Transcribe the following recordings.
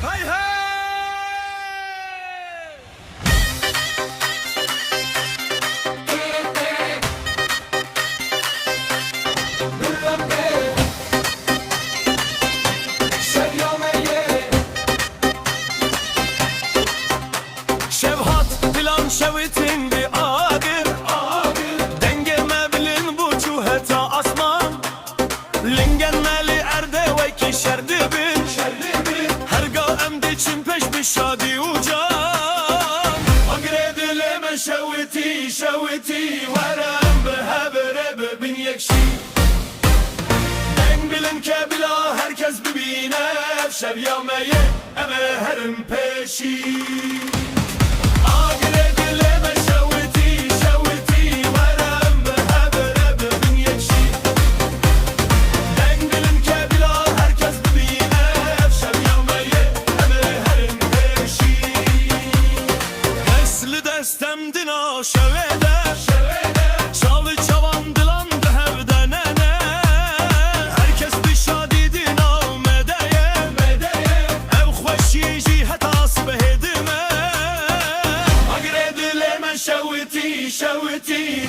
Hey hey! Şevhat plan şevitin bir ağır dengeme bilin bu cuheta asman lingenmeli erde ve ki şerdi bin herga emdi çim peş bir şadi ucan agredileme şeviti verem behebre bin yekşi deng bilin ke bila herkes bibine şevyameye eme herim peşi Destemdin o şevede Çalı çavan dilandı hevde nene Herkes bir şadidin o medeye Ev hoşi cihet asbı hedime Agredileme şeviti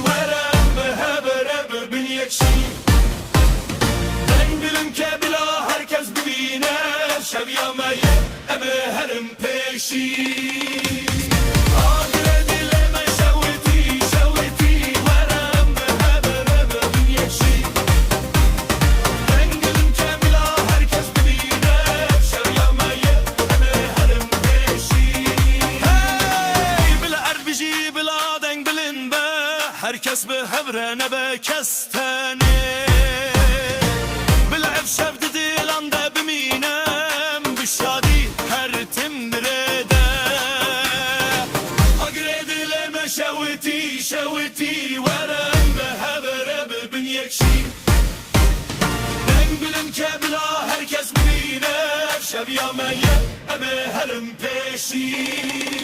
Verem behebre bin yekşi Den bilin ke bila herkes bibine Şevyameye eme herim peşi Herkes bir hevrene be kesteni Bile ev şevdi dilande biminem Bişadi her timbrede Agredileme şeviti Verem behebre bin yekşi Den bilin ke bila herkes bimine Şevyameye eme herim peşi